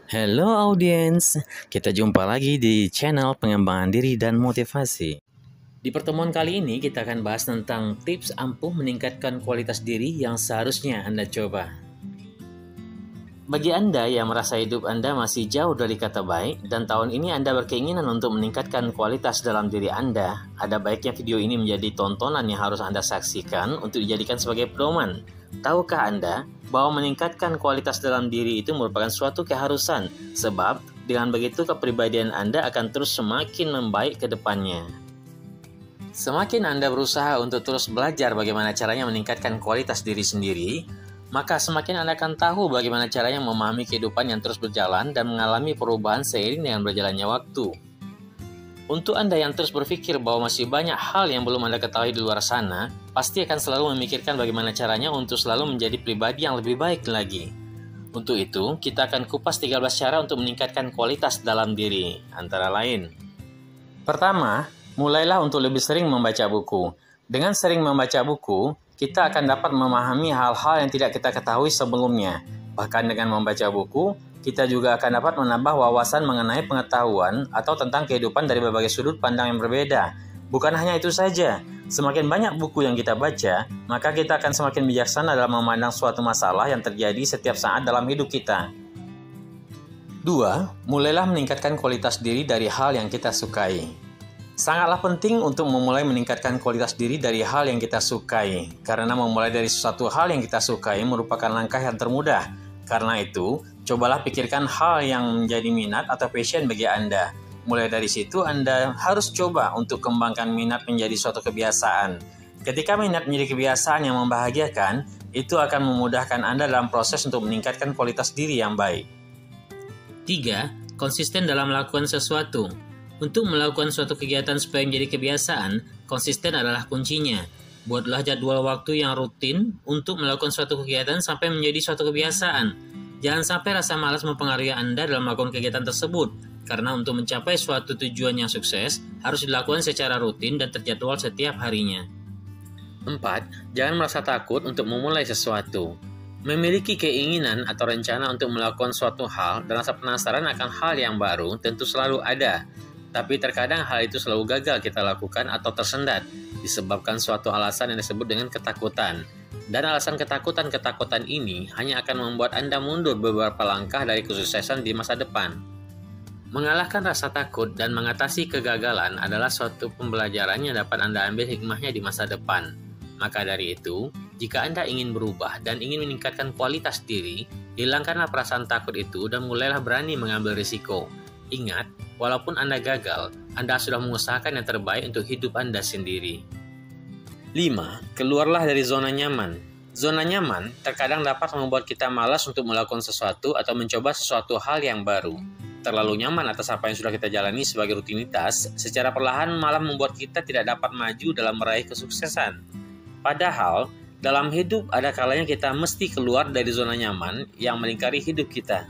Halo audiens, kita jumpa lagi di channel pengembangan diri dan motivasi. Di pertemuan kali ini kita akan bahas tentang tips ampuh meningkatkan kualitas diri yang seharusnya Anda coba. Bagi Anda yang merasa hidup Anda masih jauh dari kata baik dan tahun ini Anda berkeinginan untuk meningkatkan kualitas dalam diri Anda, ada baiknya video ini menjadi tontonan yang harus Anda saksikan untuk dijadikan sebagai pedoman. Tahukah Anda bahwa meningkatkan kualitas dalam diri itu merupakan suatu keharusan, sebab dengan begitu kepribadian Anda akan terus semakin membaik ke depannya. Semakin Anda berusaha untuk terus belajar bagaimana caranya meningkatkan kualitas diri sendiri, maka semakin Anda akan tahu bagaimana caranya memahami kehidupan yang terus berjalan dan mengalami perubahan seiring dengan berjalannya waktu. Untuk Anda yang terus berpikir bahwa masih banyak hal yang belum Anda ketahui di luar sana, pasti akan selalu memikirkan bagaimana caranya untuk selalu menjadi pribadi yang lebih baik lagi. Untuk itu, kita akan kupas 13 cara untuk meningkatkan kualitas dalam diri, antara lain. Pertama, mulailah untuk lebih sering membaca buku. Dengan sering membaca buku, kita akan dapat memahami hal-hal yang tidak kita ketahui sebelumnya. Bahkan dengan membaca buku, kita juga akan dapat menambah wawasan mengenai pengetahuan atau tentang kehidupan dari berbagai sudut pandang yang berbeda. Bukan hanya itu saja, semakin banyak buku yang kita baca, maka kita akan semakin bijaksana dalam memandang suatu masalah yang terjadi setiap saat dalam hidup kita. 2. Mulailah meningkatkan kualitas diri dari hal yang kita sukai. Sangatlah penting untuk memulai meningkatkan kualitas diri dari hal yang kita sukai, karena memulai dari sesuatu hal yang kita sukai merupakan langkah yang termudah. Karena itu, cobalah pikirkan hal yang menjadi minat atau passion bagi Anda. Mulai dari situ, Anda harus coba untuk kembangkan minat menjadi suatu kebiasaan. Ketika minat menjadi kebiasaan yang membahagiakan, itu akan memudahkan Anda dalam proses untuk meningkatkan kualitas diri yang baik. 3. Konsisten dalam melakukan sesuatu. Untuk melakukan suatu kegiatan supaya menjadi kebiasaan, konsisten adalah kuncinya. Buatlah jadwal waktu yang rutin untuk melakukan suatu kegiatan sampai menjadi suatu kebiasaan. Jangan sampai rasa malas mempengaruhi Anda dalam melakukan kegiatan tersebut, karena untuk mencapai suatu tujuan yang sukses, harus dilakukan secara rutin dan terjadwal setiap harinya. 4. Jangan merasa takut untuk memulai sesuatu. Memiliki keinginan atau rencana untuk melakukan suatu hal dan rasa penasaran akan hal yang baru tentu selalu ada. Tapi terkadang hal itu selalu gagal kita lakukan atau tersendat, disebabkan suatu alasan yang disebut dengan ketakutan. Dan alasan ketakutan ini hanya akan membuat Anda mundur beberapa langkah dari kesuksesan di masa depan. Mengalahkan rasa takut dan mengatasi kegagalan adalah suatu pembelajaran yang dapat Anda ambil hikmahnya di masa depan. Maka dari itu, jika Anda ingin berubah dan ingin meningkatkan kualitas diri, hilangkanlah perasaan takut itu dan mulailah berani mengambil risiko. Ingat, walaupun Anda gagal, Anda sudah mengusahakan yang terbaik untuk hidup Anda sendiri. 5. Keluarlah dari zona nyaman. Zona nyaman terkadang dapat membuat kita malas untuk melakukan sesuatu atau mencoba sesuatu hal yang baru. Terlalu nyaman atas apa yang sudah kita jalani sebagai rutinitas, secara perlahan malah membuat kita tidak dapat maju dalam meraih kesuksesan. Padahal, dalam hidup ada kalanya kita mesti keluar dari zona nyaman yang melingkari hidup kita.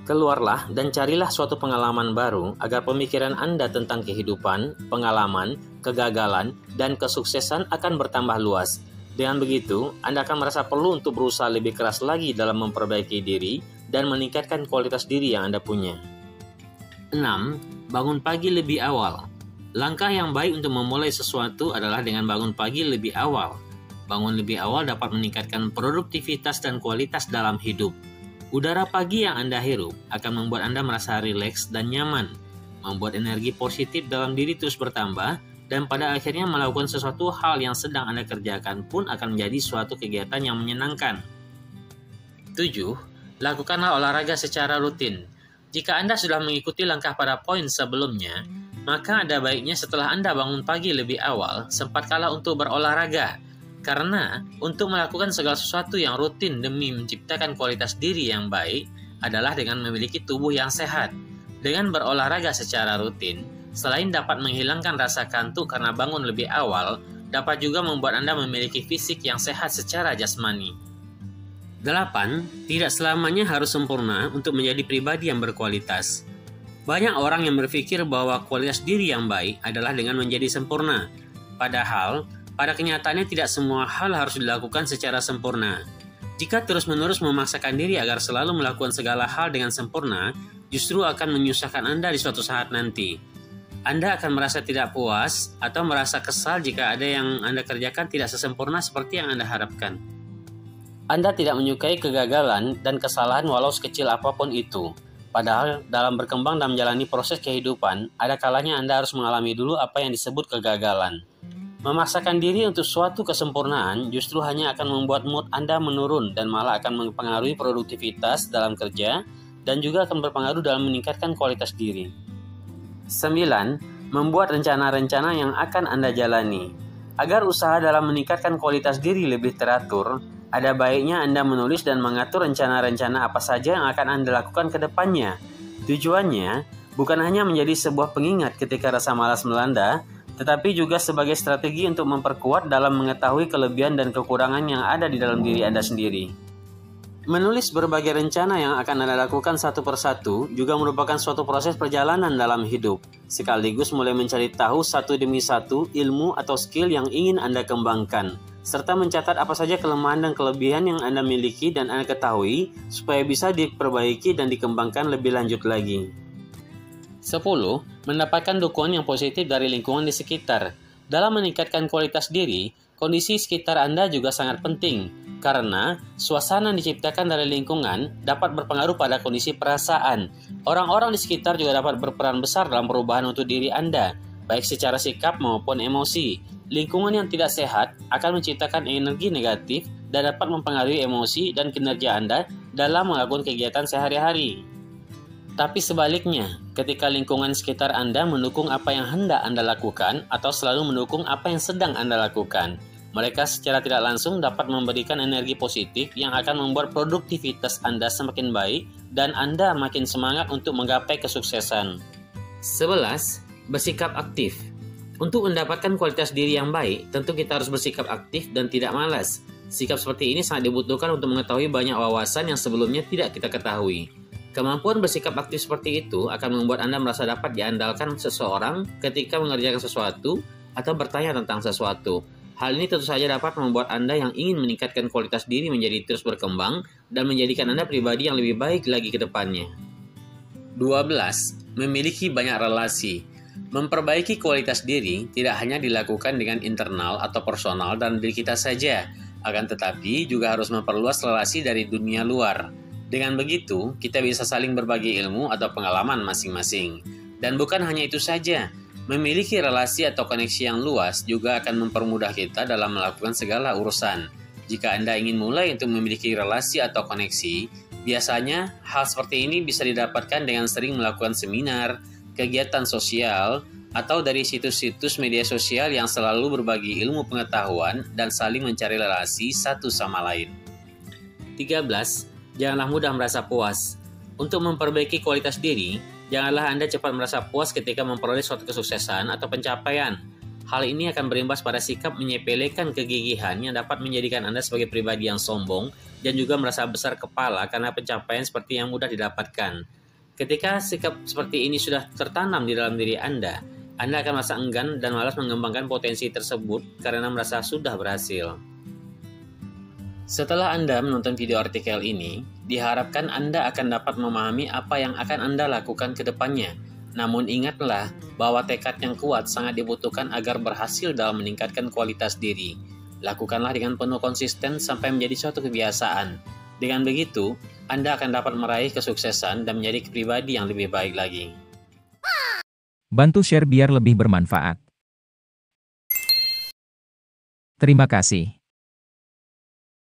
Keluarlah dan carilah suatu pengalaman baru agar pemikiran Anda tentang kehidupan, pengalaman, kegagalan, dan kesuksesan akan bertambah luas. Dengan begitu, Anda akan merasa perlu untuk berusaha lebih keras lagi dalam memperbaiki diri dan meningkatkan kualitas diri yang Anda punya. 6. Bangun pagi lebih awal. Langkah yang baik untuk memulai sesuatu adalah dengan bangun pagi lebih awal. Bangun lebih awal dapat meningkatkan produktivitas dan kualitas dalam hidup. Udara pagi yang Anda hirup akan membuat Anda merasa rileks dan nyaman, membuat energi positif dalam diri terus bertambah, dan pada akhirnya melakukan sesuatu hal yang sedang Anda kerjakan pun akan menjadi suatu kegiatan yang menyenangkan. 7. Lakukanlah olahraga secara rutin. Jika Anda sudah mengikuti langkah pada poin sebelumnya, maka ada baiknya setelah Anda bangun pagi lebih awal, sempatkanlah untuk berolahraga. Karena untuk melakukan segala sesuatu yang rutin demi menciptakan kualitas diri yang baik adalah dengan memiliki tubuh yang sehat. Dengan berolahraga secara rutin, selain dapat menghilangkan rasa kantuk karena bangun lebih awal, dapat juga membuat Anda memiliki fisik yang sehat secara jasmani. 8. Tidak selamanya harus sempurna untuk menjadi pribadi yang berkualitas. Banyak orang yang berpikir bahwa kualitas diri yang baik adalah dengan menjadi sempurna. Padahal, pada kenyataannya tidak semua hal harus dilakukan secara sempurna. Jika terus-menerus memaksakan diri agar selalu melakukan segala hal dengan sempurna, justru akan menyusahkan Anda di suatu saat nanti. Anda akan merasa tidak puas atau merasa kesal jika ada yang Anda kerjakan tidak sesempurna seperti yang Anda harapkan. Anda tidak menyukai kegagalan dan kesalahan walau sekecil apapun itu. Padahal dalam berkembang dan menjalani proses kehidupan, ada kalanya Anda harus mengalami dulu apa yang disebut kegagalan. Memaksakan diri untuk suatu kesempurnaan justru hanya akan membuat mood Anda menurun dan malah akan mempengaruhi produktivitas dalam kerja dan juga akan berpengaruh dalam meningkatkan kualitas diri. 9. Membuat rencana-rencana yang akan Anda jalani. Agar usaha dalam meningkatkan kualitas diri lebih teratur, ada baiknya Anda menulis dan mengatur rencana-rencana apa saja yang akan Anda lakukan ke depannya. Tujuannya bukan hanya menjadi sebuah pengingat ketika rasa malas melanda, tetapi juga sebagai strategi untuk memperkuat dalam mengetahui kelebihan dan kekurangan yang ada di dalam diri Anda sendiri. Menulis berbagai rencana yang akan Anda lakukan satu persatu juga merupakan suatu proses perjalanan dalam hidup, sekaligus mulai mencari tahu satu demi satu ilmu atau skill yang ingin Anda kembangkan, serta mencatat apa saja kelemahan dan kelebihan yang Anda miliki dan Anda ketahui supaya bisa diperbaiki dan dikembangkan lebih lanjut lagi. 10. Mendapatkan dukungan yang positif dari lingkungan di sekitar. Dalam meningkatkan kualitas diri, kondisi sekitar Anda juga sangat penting, karena suasana yang diciptakan dari lingkungan dapat berpengaruh pada kondisi perasaan. Orang-orang di sekitar juga dapat berperan besar dalam perubahan untuk diri Anda, baik secara sikap maupun emosi. Lingkungan yang tidak sehat akan menciptakan energi negatif dan dapat mempengaruhi emosi dan kinerja Anda dalam melakukan kegiatan sehari-hari. Tapi sebaliknya, ketika lingkungan sekitar Anda mendukung apa yang hendak Anda lakukan atau selalu mendukung apa yang sedang Anda lakukan, mereka secara tidak langsung dapat memberikan energi positif yang akan membuat produktivitas Anda semakin baik dan Anda makin semangat untuk menggapai kesuksesan. 11. Bersikap aktif. Untuk mendapatkan kualitas diri yang baik, tentu kita harus bersikap aktif dan tidak malas. Sikap seperti ini sangat dibutuhkan untuk mengetahui banyak wawasan yang sebelumnya tidak kita ketahui. Kemampuan bersikap aktif seperti itu akan membuat Anda merasa dapat diandalkan seseorang ketika mengerjakan sesuatu atau bertanya tentang sesuatu. Hal ini tentu saja dapat membuat Anda yang ingin meningkatkan kualitas diri menjadi terus berkembang dan menjadikan Anda pribadi yang lebih baik lagi ke depannya. 12. Memiliki banyak relasi. Memperbaiki kualitas diri tidak hanya dilakukan dengan internal atau personal dan diri kita saja, akan tetapi juga harus memperluas relasi dari dunia luar. Dengan begitu, kita bisa saling berbagi ilmu atau pengalaman masing-masing. Dan bukan hanya itu saja, memiliki relasi atau koneksi yang luas juga akan mempermudah kita dalam melakukan segala urusan. Jika Anda ingin mulai untuk memiliki relasi atau koneksi, biasanya hal seperti ini bisa didapatkan dengan sering melakukan seminar, kegiatan sosial, atau dari situs-situs media sosial yang selalu berbagi ilmu pengetahuan dan saling mencari relasi satu sama lain. 13. Janganlah mudah merasa puas. Untuk memperbaiki kualitas diri, janganlah Anda cepat merasa puas ketika memperoleh suatu kesuksesan atau pencapaian. Hal ini akan berimbas pada sikap menyepelekan kegigihan yang dapat menjadikan Anda sebagai pribadi yang sombong dan juga merasa besar kepala karena pencapaian seperti yang mudah didapatkan. Ketika sikap seperti ini sudah tertanam di dalam diri Anda akan merasa enggan dan malas mengembangkan potensi tersebut karena merasa sudah berhasil. Setelah Anda menonton video artikel ini, diharapkan Anda akan dapat memahami apa yang akan Anda lakukan ke depannya. Namun ingatlah bahwa tekad yang kuat sangat dibutuhkan agar berhasil dalam meningkatkan kualitas diri. Lakukanlah dengan penuh konsisten sampai menjadi suatu kebiasaan. Dengan begitu, Anda akan dapat meraih kesuksesan dan menjadi pribadi yang lebih baik lagi. Bantu share biar lebih bermanfaat. Terima kasih.